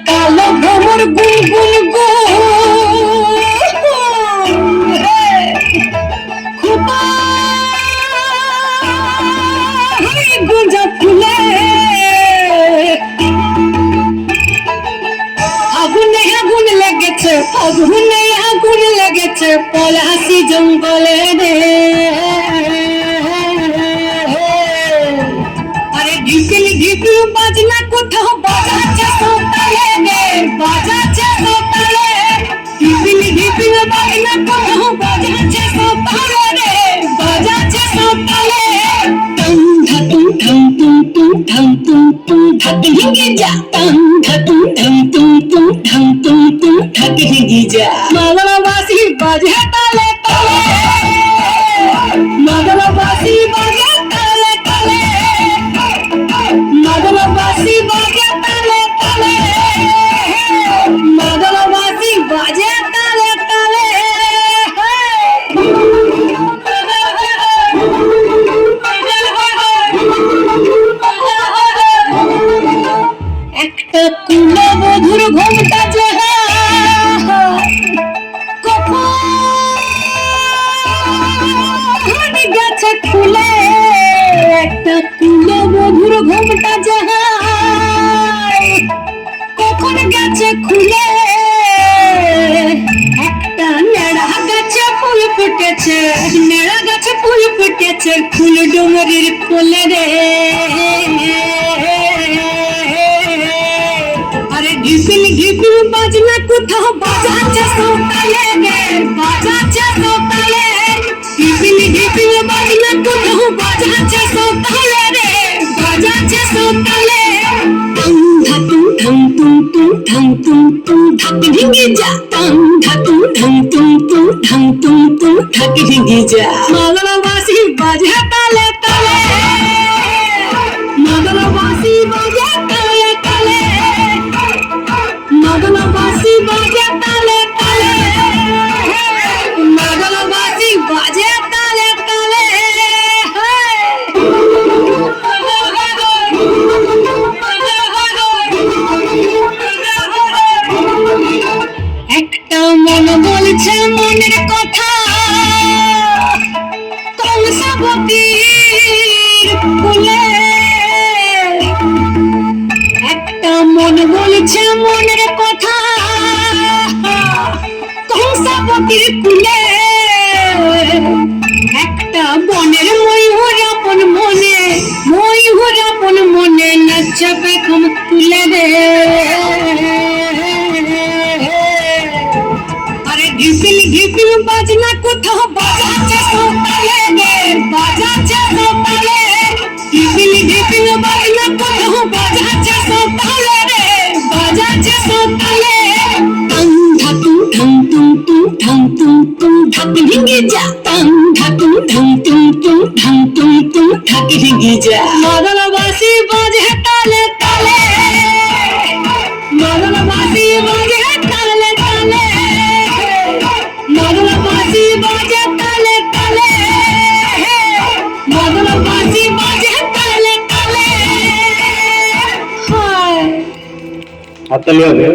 কালো ভ্রমর গুনগুন গো খোপা গোজা ফুলে আগুনে আগুন লেগেছে আগুনে আগুন লেগেছে পলাশি জঙ্গলে রে আরে ঢিপিল ঢিপিল বাজনা কোথাও বাজাচ্ছে সোতালে রে বাজাচ্ছে সোতালে ঢিপিল ঢিপিল বাজনা কোথাও বাজাচ্ছে সোতালে রে বাজাচ্ছে সোতালে টং ধাতুম ঠং তুম তুম ঠং তুম তুম ধাতে হিঙ্গে যা টং ধাতুম ঠং তুম তুম ঠং তুম তুম ধাতে হিঙ্গে যা মাগলা বাসি বাজে তালে তালে মাগলা বাসি বাজে তালে তালে মাগলা বাসি বাজে তালে তালে মাগলা বাসি বাজে তালে তালে একটা কুলবধুর ঘোমটা যে কখন গেছে খুলে একটা কুলবধুর ঘোমটা যে কখন গেছে খুলে একটা নেড়া গাছে ফুল ফুটেছে নেড়া গাছে ফুল ফুটেছে ফুল ডুমরির কোলে রে আরে ঢিপিল ঢিপিল বাজনা কোথাও বাজাচ্ছে সোতালে রে বাজাচ্ছে সোতালে ঢিপিল ঢিপিল বাজনা কোথাও বাজাচ্ছে সোতালে রে বাজাচ্ছে সোতালে টং ধাতুম ঠং তুম তুম ঠং তুম তুম ধাতে ভেঙে যা টং ধাতুম ঠং তুম তুম ঠং তুম তুম ধাতে ভেঙে যা মাগলা বাসি বাজে তালে তালে মাগলা বাসি বাজে তালে তালে মাগলা বাসি বাজে তালে তালে মাগলা বাসি বাজে তালে তালে একটা মন বলছে মনের কথা কংসাবতীর কোলে একটা মন বলছে মনের কথা কংসাবতীর কুলে একটা বনের ময়ূর আপন মনে নাচবে কম তুলে রে আরে ঢিপিল ঢিপিল বাজনা কোথাও বাজাচ্ছে সোতালে রে বাজাচ্ছে সোতালে ঢিপিল ঢিপিল বাজনা কোথাও বাজাচ্ছে সোতালে রে বাজাচ্ছে সোতালে টং ধাতুম ঠং তুম তুম ঠং তুম তুম ধাতে ভেঙে যা টং ধাতুম ঠং তুম তুম ঠং তুম তুম ধাতে ভেঙে যা মাগলা বাসি বাজে তালে তালে মাগলা বাসি বাজে তালে তালে মাগলা বাসি বাজে তালে তালে মাগলা বাসি বাজে তালে তালে হাততালি হবে।